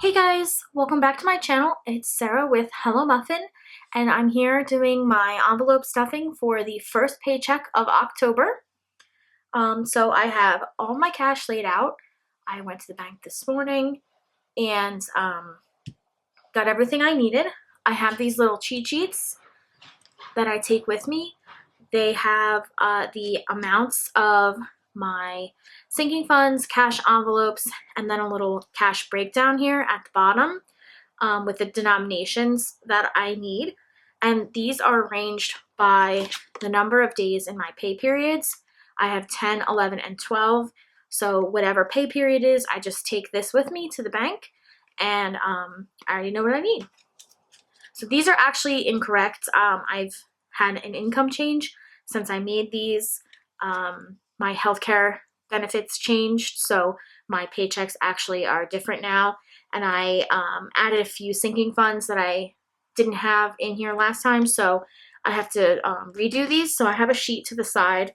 Hey guys, welcome back to my channel. It's Sarah with Hello Muffin, and I'm here doing my envelope stuffing for the first paycheck of October. So I have all my cash laid out. I went to the bank this morning and got everything I needed. I have these little cheat sheets that I take with me. They have the amounts of my sinking funds, cash envelopes, and then a little cash breakdown here at the bottom with the denominations that I need. And these are arranged by the number of days in my pay periods. I have 10, 11, and 12. So whatever pay period is, I just take this with me to the bank, and I already know what I need. So these are actually incorrect. I've had an income change since I made these. My healthcare benefits changed, so my paychecks actually are different now. And I added a few sinking funds that I didn't have in here last time, so I have to redo these. So I have a sheet to the side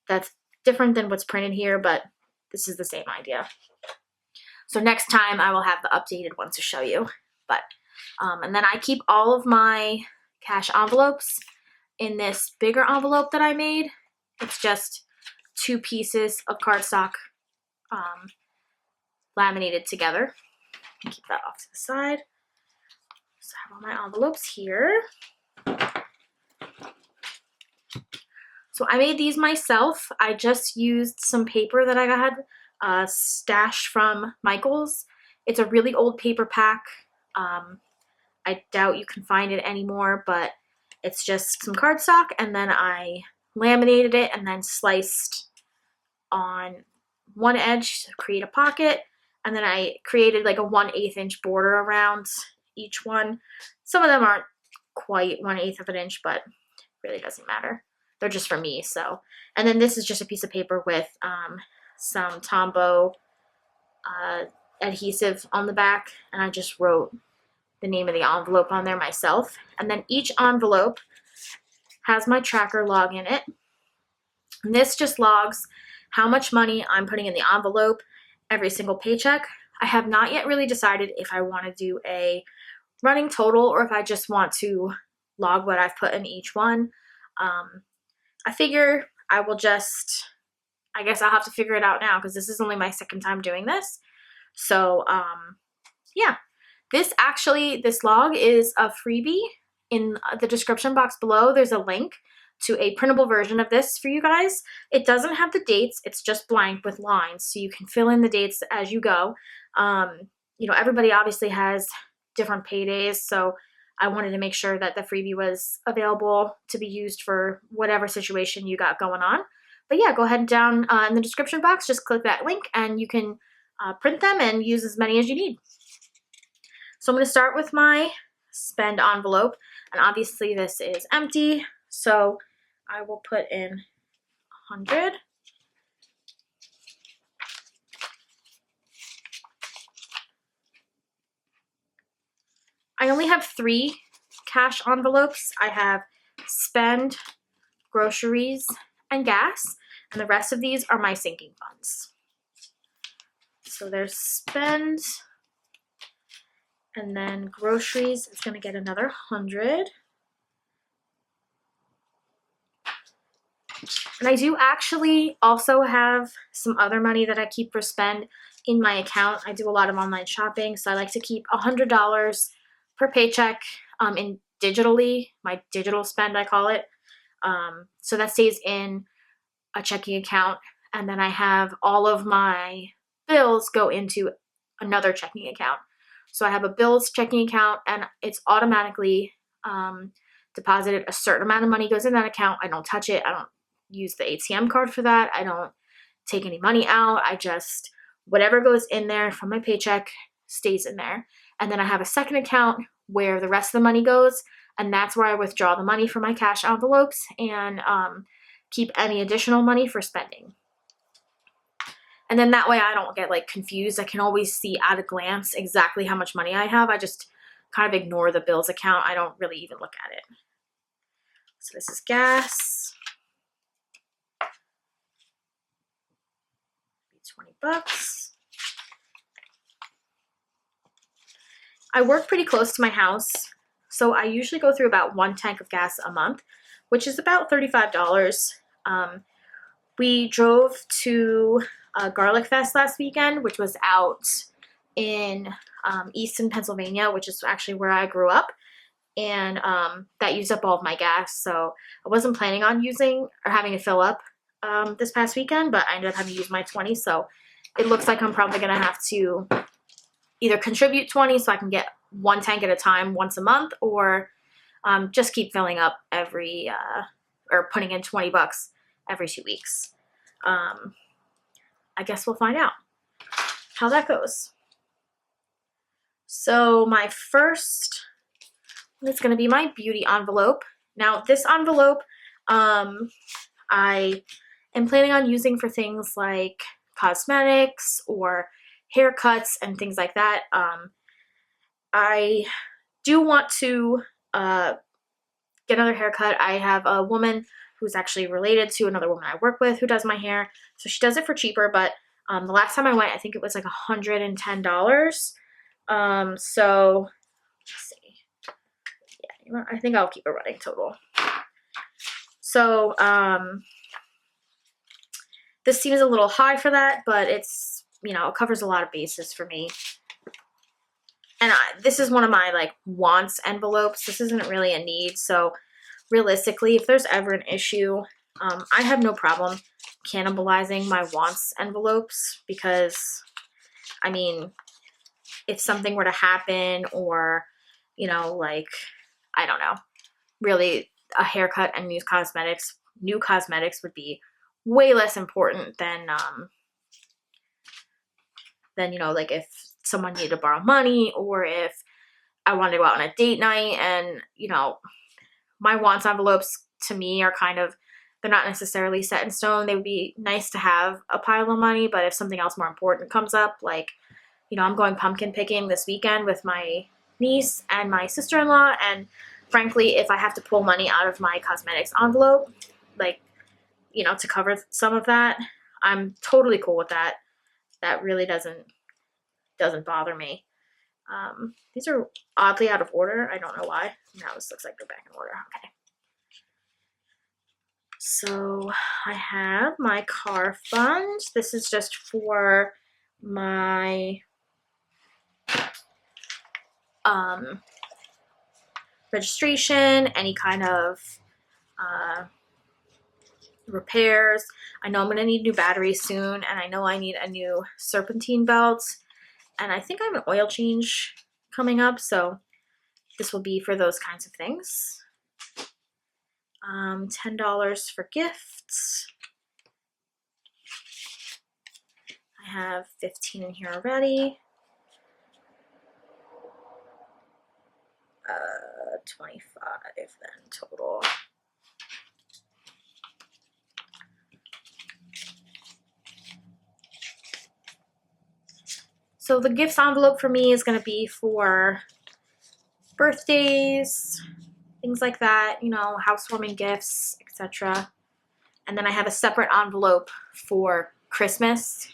that's different than what's printed here, but this is the same idea. So next time I will have the updated ones to show you. But and then I keep all of my cash envelopes in this bigger envelope that I made. It's just 2 pieces of cardstock laminated together. Keep that off to the side. So I have all my envelopes here. So I made these myself. I just used some paper that I had stashed from Michael's. It's a really old paper pack. I doubt you can find it anymore, but it's just some cardstock, and then I laminated it and then sliced on one edge to create a pocket, and then I created like a 1/8 inch border around each one. Some of them aren't quite 1/8 of an inch, but it really doesn't matter. They're just for me. So, and then this is just a piece of paper with some Tombow adhesive on the back, and I just wrote the name of the envelope on there myself. And then each envelope has my tracker log in it. And this just logs how much money I'm putting in the envelope every single paycheck. I have not yet really decided if I want to do a running total or if I just want to log what I've put in each one. I figure I will just, I guess I'll have to figure it out now because this is only my second time doing this. So yeah, this log is a freebie. In the description box below, there's a link to a printable version of this for you guys. It doesn't have the dates. It's just blank with lines, so you can fill in the dates as you go. You know, everybody obviously has different paydays, so I wanted to make sure that the freebie was available to be used for whatever situation you got going on. But yeah, go ahead down in the description box, just click that link and you can print them and use as many as you need. So I'm going to start with my spend envelope, and obviously this is empty, so I will put in 100. I only have 3 cash envelopes. I have spend, groceries, and gas, and the rest of these are my sinking funds. So there's spend, and then groceries is going to get another 100. And I do actually also have some other money that I keep for spend in my account. I do a lot of online shopping, so I like to keep $100 per paycheck in digitally, my digital spend I call it. So that stays in a checking account, and then I have all of my bills go into another checking account. So I have a bills checking account, and it's automatically deposited. A certain amount of money goes in that account. I don't touch it. I don't use the ATM card for that. I don't take any money out. I just, whatever goes in there from my paycheck stays in there. And then I have a second account where the rest of the money goes, and that's where I withdraw the money from my cash envelopes and keep any additional money for spending. And then that way I don't get like confused. I can always see at a glance exactly how much money I have. I just kind of ignore the bills account. I don't really even look at it. So this is gas. 20 bucks. I work pretty close to my house, so I usually go through about 1 tank of gas a month, which is about $35. We drove to Garlic Fest last weekend, which was out in Easton, Pennsylvania, which is actually where I grew up. And that used up all of my gas, so I wasn't planning on using or having to fill up this past weekend, but I ended up having to use my 20, so it looks like I'm probably going to have to either contribute 20 so I can get 1 tank at a time once a month, or just keep filling up every, or putting in 20 bucks every 2 weeks. I guess we'll find out how that goes. So my first, it's going to be my beauty envelope. Now this envelope, I am planning on using for things like cosmetics or haircuts and things like that. I do want to get another haircut. I have a woman who's actually related to another woman I work with who does my hair, so she does it for cheaper, but the last time I went, I think it was like $110. So let's see. Yeah, I think I'll keep it running total. So this seems a little high for that, but it's, you know, it covers a lot of bases for me. And this is one of my like wants envelopes. This isn't really a need. So realistically, if there's ever an issue, I have no problem cannibalizing my wants envelopes, because I mean, if something were to happen, or, you know, like, I don't know, really a haircut and new cosmetics would be way less important than, you know, like if someone needed to borrow money, or if I wanted to go out on a date night. And, you know, my wants envelopes to me are kind of, they're not necessarily set in stone. They would be nice to have a pile of money, but if something else more important comes up, like, you know, I'm going pumpkin picking this weekend with my niece and my sister-in-law, and frankly, if I have to pull money out of my cosmetics envelope, like, you know, to cover some of that, I'm totally cool with that. That really doesn't bother me. These are oddly out of order. I don't know why. Now this looks like they're back in order. Okay. So I have my car fund. This is just for my registration, any kind of repairs. I know I'm going to need new batteries soon, and I know I need a new serpentine belt, and I think I have an oil change coming up, so this will be for those kinds of things. $10 for gifts. I have 15 in here already. 25 then total. So the gifts envelope for me is going to be for birthdays, things like that, you know, housewarming gifts, etc. And then I have a separate envelope for Christmas.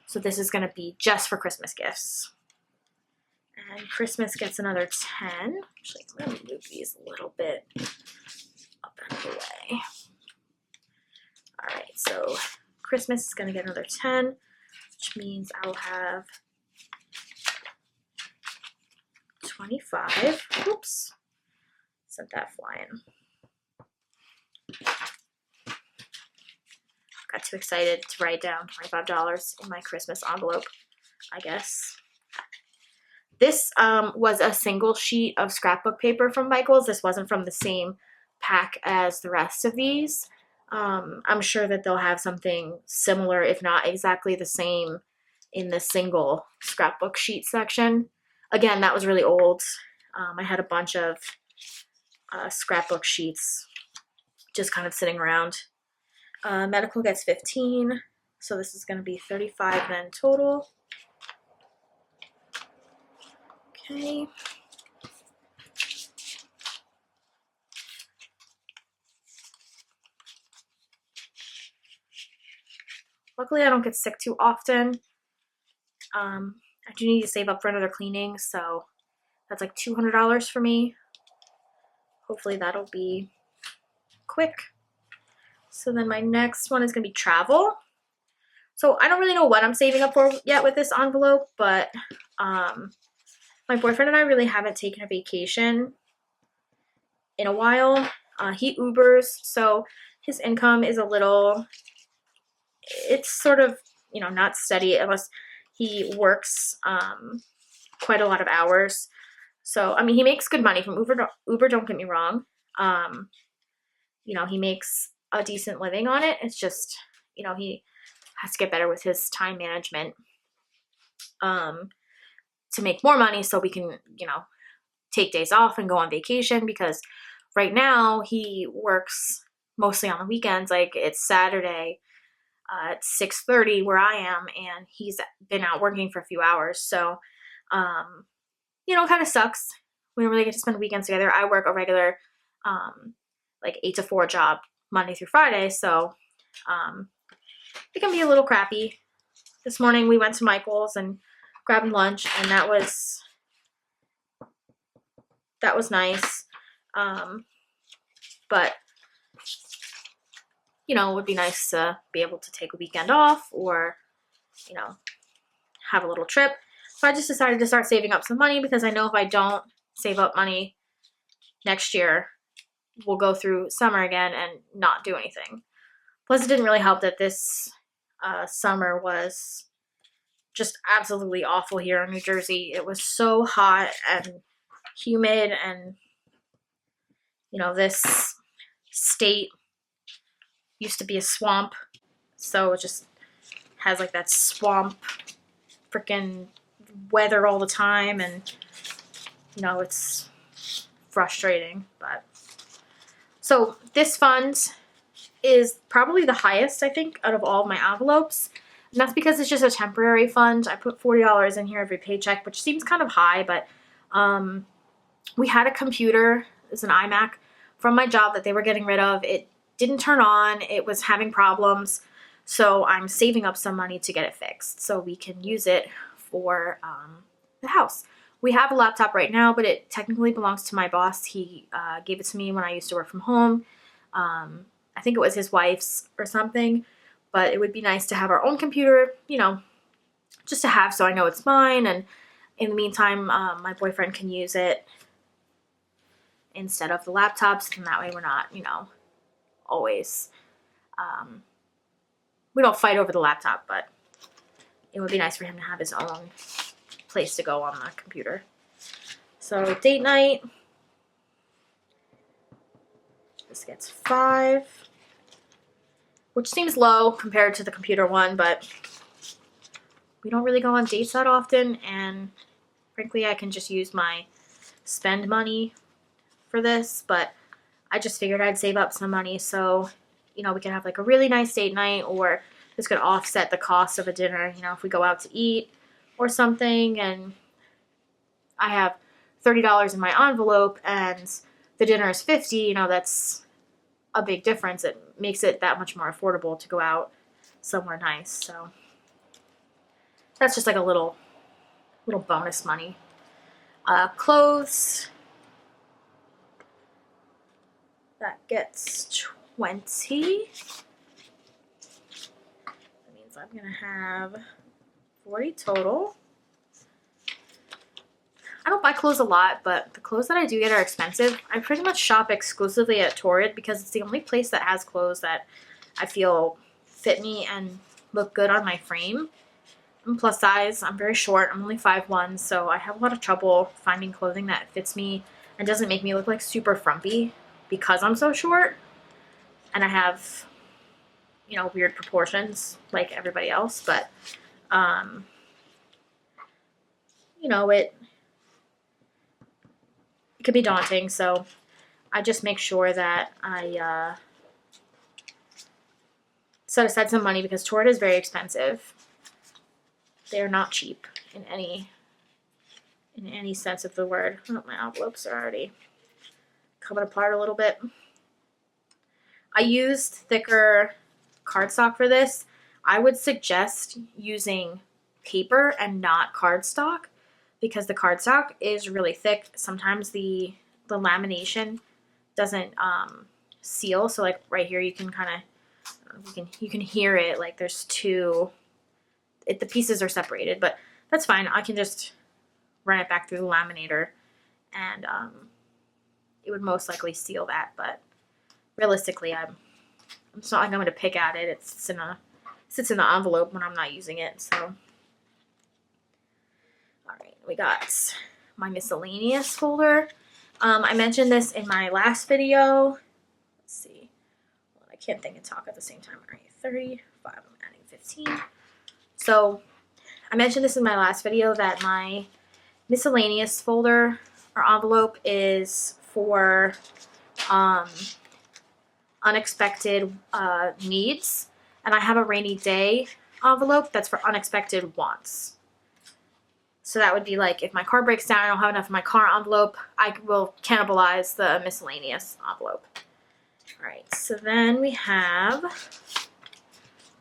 So this is going to be just for Christmas gifts. And Christmas gets another 10. Actually, I'm going to move these a little bit up and away. All right, so Christmas is going to get another 10, which means I'll have 25. Oops, sent that flying. Got too excited to write down $25 in my Christmas envelope, I guess. This was a single sheet of scrapbook paper from Michael's. This wasn't from the same pack as the rest of these. I'm sure that they'll have something similar, if not exactly the same, in the single scrapbook sheet section. Again, that was really old. I had a bunch of scrapbook sheets just kind of sitting around. Medical gets 15, so this is going to be 35 then total. Okay. Luckily, I don't get sick too often. I do need to save up for another cleaning, so That's like $200 for me. Hopefully that'll be quick. So then my next one is gonna be travel. So I don't really know what I'm saving up for yet with this envelope, but my boyfriend and I really haven't taken a vacation in a while. He Ubers, so his income is a little, it's sort of, you know, not steady unless he works quite a lot of hours. So, I mean, he makes good money from Uber, don't get me wrong. You know, he makes a decent living on it. It's just, you know, he has to get better with his time management to make more money so we can, you know, take days off and go on vacation, because right now he works mostly on the weekends. Like it's Saturday at 6:30 where I am, and he's been out working for a few hours. So, you know, it kind of sucks. We don't really get to spend weekends together. I work a regular, like 8 to 4 job Monday through Friday. So, it can be a little crappy. This morning we went to Michael's and grabbed lunch, and that was nice. But, you know, it would be nice to be able to take a weekend off or, you know, have a little trip. So I just decided to start saving up some money, because I know if I don't save up money next year, we'll go through summer again and not do anything. Plus, it didn't really help that this summer was just absolutely awful here in New Jersey. It was so hot and humid, and, you know, this state used to be a swamp, so it just has like that swamp freaking weather all the time, and, you know, it's frustrating. But so this fund is probably the highest, I think, out of all of my envelopes, and that's because it's just a temporary fund. I put $40 in here every paycheck, which seems kind of high, but we had a computer, it's an iMac, from my job that they were getting rid of. It didn't turn on, it was having problems, so I'm saving up some money to get it fixed so we can use it for the house. We have a laptop right now, but it technically belongs to my boss. He gave it to me when I used to work from home. I think it was his wife's or something, but it would be nice to have our own computer, you know, just to have, so I know it's mine, and in the meantime, my boyfriend can use it instead of the laptops, and that way we're not, you know, always, we don't fight over the laptop, but it would be nice for him to have his own place to go on the computer. So date night, this gets 5, which seems low compared to the computer one, but we don't really go on dates that often, and frankly, I can just use my spend money for this, but I just figured I'd save up some money so, you know, we can have like a really nice date night, or this could offset the cost of a dinner, you know, if we go out to eat or something, and I have $30 in my envelope and the dinner is $50, you know, that's a big difference. It makes it that much more affordable to go out somewhere nice. So that's just like a little bonus money. Clothes, that gets 20. That means I'm gonna have 40 total. I don't buy clothes a lot, but the clothes that I do get are expensive. I pretty much shop exclusively at Torrid because it's the only place that has clothes that I feel fit me and look good on my frame. I'm plus size. I'm very short. I'm only 5'1", so I have a lot of trouble finding clothing that fits me and doesn't make me look like super frumpy because I'm so short. And I have, you know, weird proportions like everybody else, but, you know, it could be daunting, so I just make sure that I set aside some money because Torrid is very expensive. They're not cheap in any sense of the word. Oh, my envelopes are already coming apart a little bit. I used thicker cardstock for this. I would suggest using paper and not cardstock because the cardstock is really thick. Sometimes the lamination doesn't seal. So like right here, you can kind of, you can hear it. Like there's two, the pieces are separated, but that's fine. I can just run it back through the laminator and it would most likely seal that. But realistically, it's not like I'm going to pick at it. It sits in the envelope when I'm not using it. So, all right, we got my miscellaneous folder. I mentioned this in my last video. Let's see. Well, I can't think and talk at the same time. All right, 35, I'm adding 15. So I mentioned this in my last video that my miscellaneous folder or envelope is for unexpected needs, and I have a rainy day envelope that's for unexpected wants. So that would be like if my car breaks down, I don't have enough in my car envelope, I will cannibalize the miscellaneous envelope. All right, so then we have,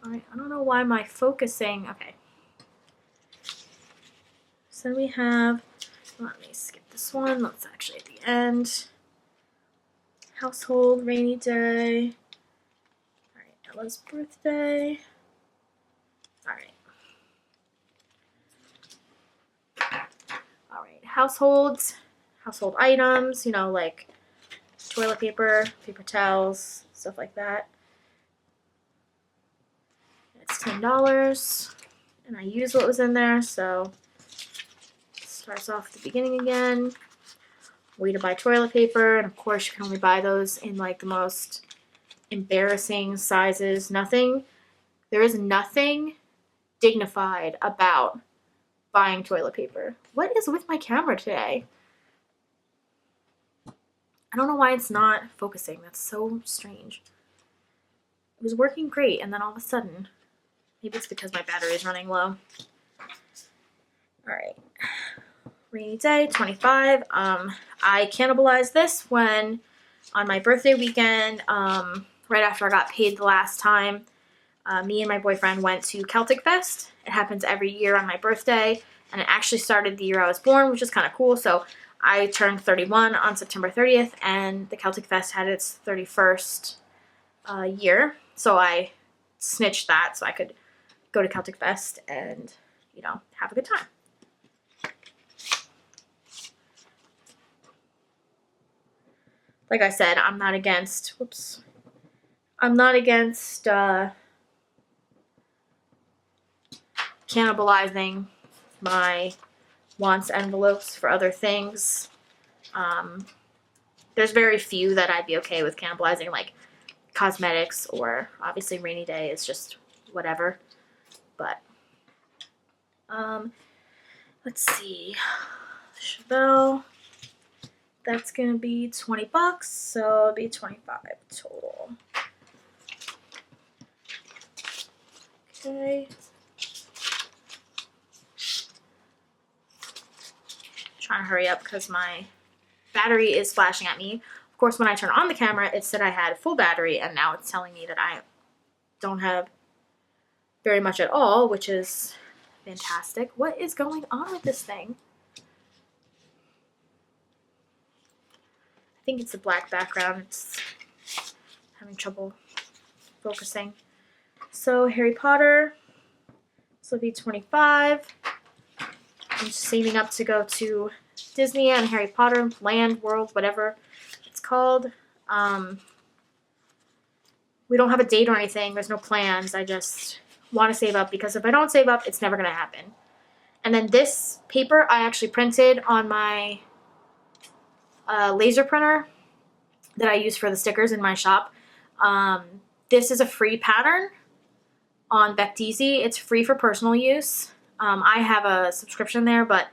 all right, I don't know why my focusing, okay. So then we have, let me skip this one, that's actually at the end. Household, rainy day. All right, Ella's birthday. All right. All right, household items, you know, like toilet paper, paper towels, stuff like that. It's $10, and I used what was in there, so it starts off at the beginning again. Way to buy toilet paper, and of course you can only buy those in like the most embarrassing sizes. There is nothing dignified about buying toilet paper. What is with my camera today? I don't know why it's not focusing. That's so strange. It was working great, and then all of a sudden, maybe it's because my battery is running low. All right. Rainy day, 25. I cannibalized this when on my birthday weekend, right after I got paid the last time, me and my boyfriend went to Celtic Fest. It happens every year on my birthday, and it actually started the year I was born, which is kind of cool. So I turned 31 on September 30th, and the Celtic Fest had its 31st year. So I snitched that so I could go to Celtic Fest and, you know, have a good time. Like I said, I'm not against, cannibalizing my wants envelopes for other things. There's very few that I'd be okay with cannibalizing, like cosmetics, or obviously rainy day is just whatever. But let's see, Chevelle, that's gonna be $20, so it'll be 25 total. Okay. Trying to hurry up because my battery is flashing at me. Of course, when I turn on the camera, it said I had full battery, and now it's telling me that I don't have very much at all, which is fantastic. What is going on with this thing? I think it's the black background. It's having trouble focusing. So Harry Potter, this will be 25. I'm just saving up to go to Disney and Harry Potter Land, World, whatever it's called. We don't have a date or anything. There's no plans. I just want to save up, because if I don't save up, it's never going to happen. And then this paper I actually printed on my laser printer that I use for the stickers in my shop. This is a free pattern on Becteezy. It's free for personal use. I have a subscription there, but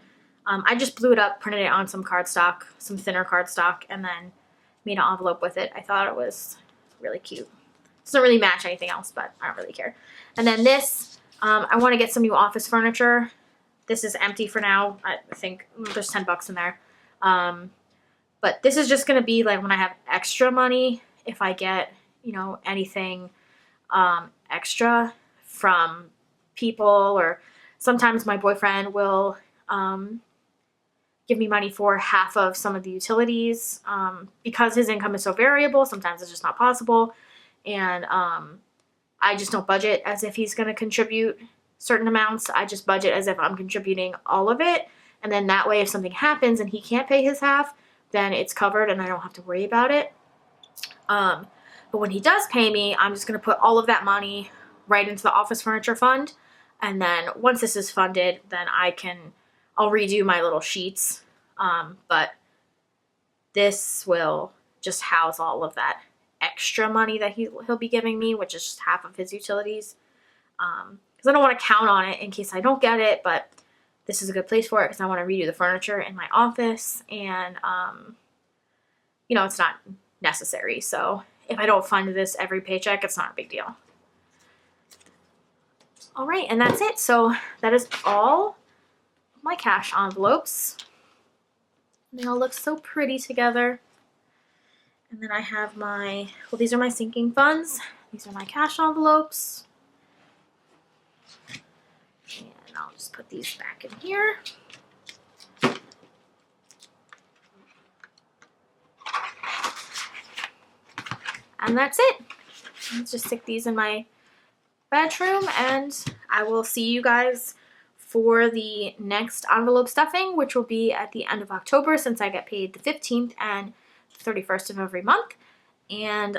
I just blew it up, printed it on some cardstock, some thinner cardstock, and then made an envelope with it. I thought it was really cute. It doesn't really match anything else, but I don't really care. And then this, I want to get some new office furniture. This is empty for now. I think there's $10 in there. But this is just going to be like when I have extra money, if I get, you know, anything extra from people, or sometimes my boyfriend will give me money for half of some of the utilities. Because his income is so variable, sometimes it's just not possible. And I just don't budget as if he's going to contribute certain amounts. I just budget as if I'm contributing all of it. And then that way, if something happens and he can't pay his half, then it's covered and I don't have to worry about it. But when he does pay me, I'm just going to put all of that money right into the office furniture fund. And then once this is funded, then I'll redo my little sheets. But this will just house all of that extra money that he'll be giving me, which is just half of his utilities. Because I don't want to count on it in case I don't get it, but this is a good place for it because I want to redo the furniture in my office, and you know, it's not necessary. So if I don't fund this every paycheck, it's not a big deal. All right, and that's it. So that is all my cash envelopes. They all look so pretty together. And then I have well, these are my sinking funds. These are my cash envelopes. And I'll just put these back in here. And that's it. Let's just stick these in my bedroom, and I will see you guys for the next envelope stuffing, which will be at the end of October, since I get paid the 15th and 31st of every month. And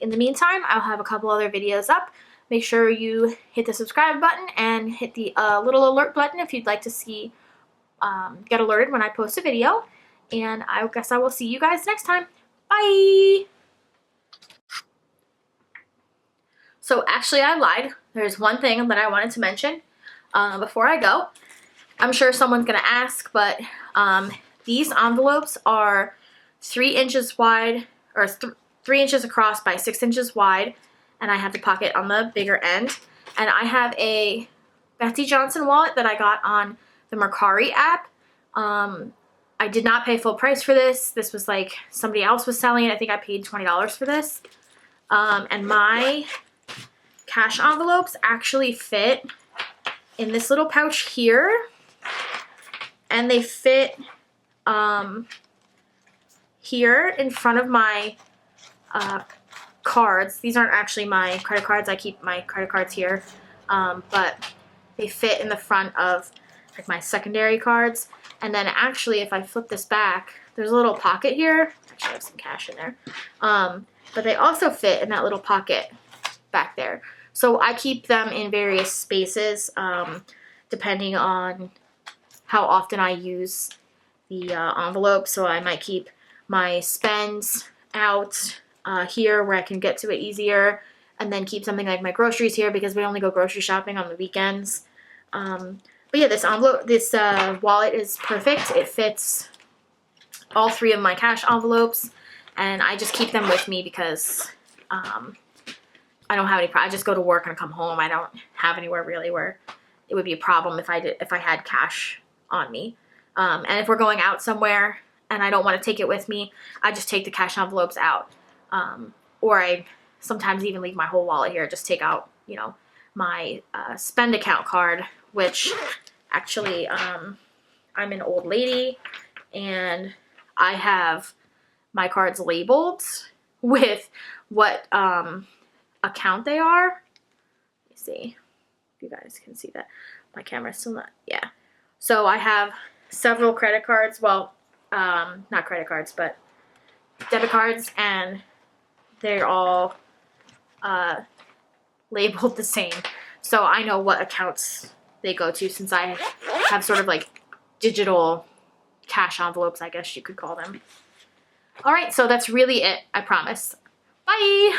in the meantime, I'll have a couple other videos up. Make sure you hit the subscribe button and hit the little alert button if you'd like to see, get alerted when I post a video. And I guess I will see you guys next time. Bye! So actually I lied. There's one thing that I wanted to mention before I go. I'm sure someone's going to ask, but these envelopes are 3 inches wide, or 3 inches across by 6 inches wide, and I have the pocket on the bigger end. And I have a Betsy Johnson wallet that I got on the Mercari app. I did not pay full price for this. This was like somebody else was selling it. I think I paid $20 for this. And my cash envelopes actually fit in this little pouch here, and they fit here in front of my cards. These aren't actually my credit cards. I keep my credit cards here, but they fit in the front of like my secondary cards. And then actually, if I flip this back, there's a little pocket here. Actually, I have some cash in there, but they also fit in that little pocket back there. So I keep them in various spaces depending on how often I use the envelope. So I might keep my spends out here where I can get to it easier, and then keep something like my groceries here because we only go grocery shopping on the weekends. But yeah, this wallet is perfect. It fits all 3 of my cash envelopes, and I just keep them with me because I don't have any. I just go to work and come home. I don't have anywhere really where it would be a problem if I had cash on me. And if we're going out somewhere and I don't want to take it with me, I just take the cash envelopes out. Or I sometimes even leave my whole wallet here. Just take out, you know, my spend account card, which actually I'm an old lady and I have my cards labeled with what account they are. Let me see if you guys can see that. My camera's still not, yeah. So I have several credit cards, well, not credit cards, but debit cards, and they're all labeled the same. So I know what accounts they go to, since I have sort of like digital cash envelopes, I guess you could call them. All right, so that's really it, I promise. Bye!